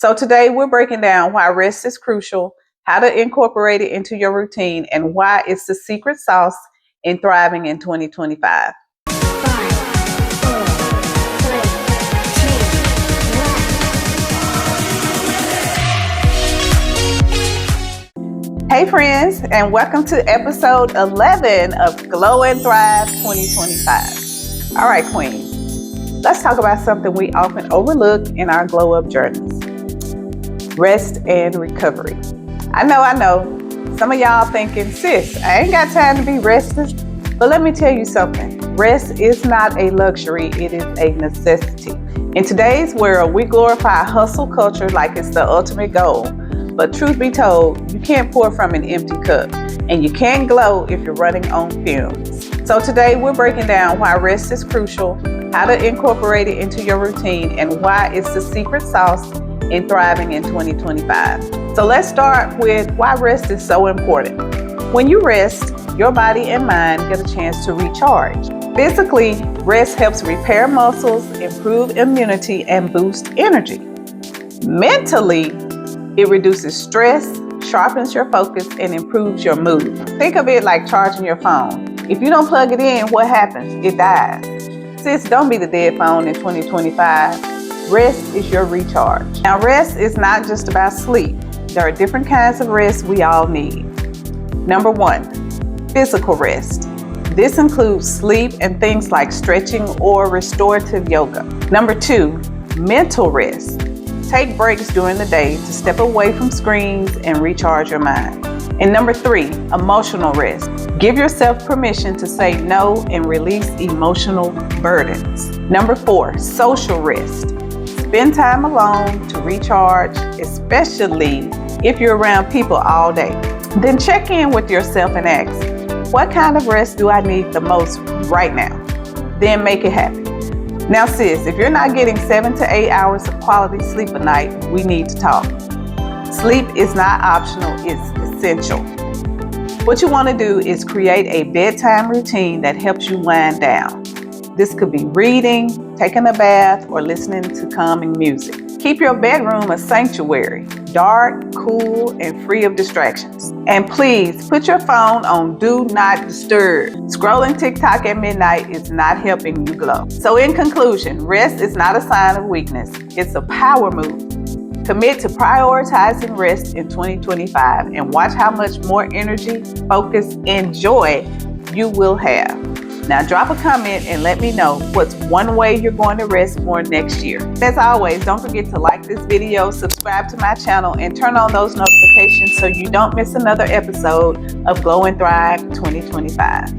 So today we're breaking down why rest is crucial, how to incorporate it into your routine, and why it's the secret sauce in thriving in 2025. Hey friends, and welcome to episode 11 of Glow and Thrive 2025. All right, queens, let's talk about something we often overlook in our glow up journeys: rest and recovery. I know, some of y'all thinking, sis, I ain't got time to be restless. But let me tell you something, rest is not a luxury, it is a necessity. In today's world, we glorify hustle culture like it's the ultimate goal. But truth be told, you can't pour from an empty cup, and you can't glow if you're running on fumes. So today we're breaking down why rest is crucial, how to incorporate it into your routine, and why it's the secret sauce in thriving in 2025. So let's start with why rest is so important. When you rest, your body and mind get a chance to recharge. Physically, rest helps repair muscles, improve immunity, and boost energy. Mentally, it reduces stress, sharpens your focus, and improves your mood. Think of it like charging your phone. If you don't plug it in, what happens? It dies. Sis, don't be the dead phone in 2025. Rest is your recharge. Now, rest is not just about sleep. There are different kinds of rest we all need. Number one, physical rest. This includes sleep and things like stretching or restorative yoga. Number two, mental rest. Take breaks during the day to step away from screens and recharge your mind. And number three, emotional rest. Give yourself permission to say no and release emotional burdens. Number four, social rest. Spend time alone to recharge, especially if you're around people all day. Then check in with yourself and ask, what kind of rest do I need the most right now? Then make it happen. Now sis, if you're not getting 7 to 8 hours of quality sleep a night, we need to talk. Sleep is not optional, it's essential. What you want to do is create a bedtime routine that helps you wind down. This could be reading, taking a bath, or listening to calming music. Keep your bedroom a sanctuary, dark, cool, and free of distractions. And please put your phone on Do Not Disturb. Scrolling TikTok at midnight is not helping you glow. So in conclusion, rest is not a sign of weakness. It's a power move. Commit to prioritizing rest in 2025 and watch how much more energy, focus, and joy you will have. Now drop a comment and let me know what's one way you're going to rest more next year. As always, don't forget to like this video, subscribe to my channel, and turn on those notifications so you don't miss another episode of Glow and Thrive 2025.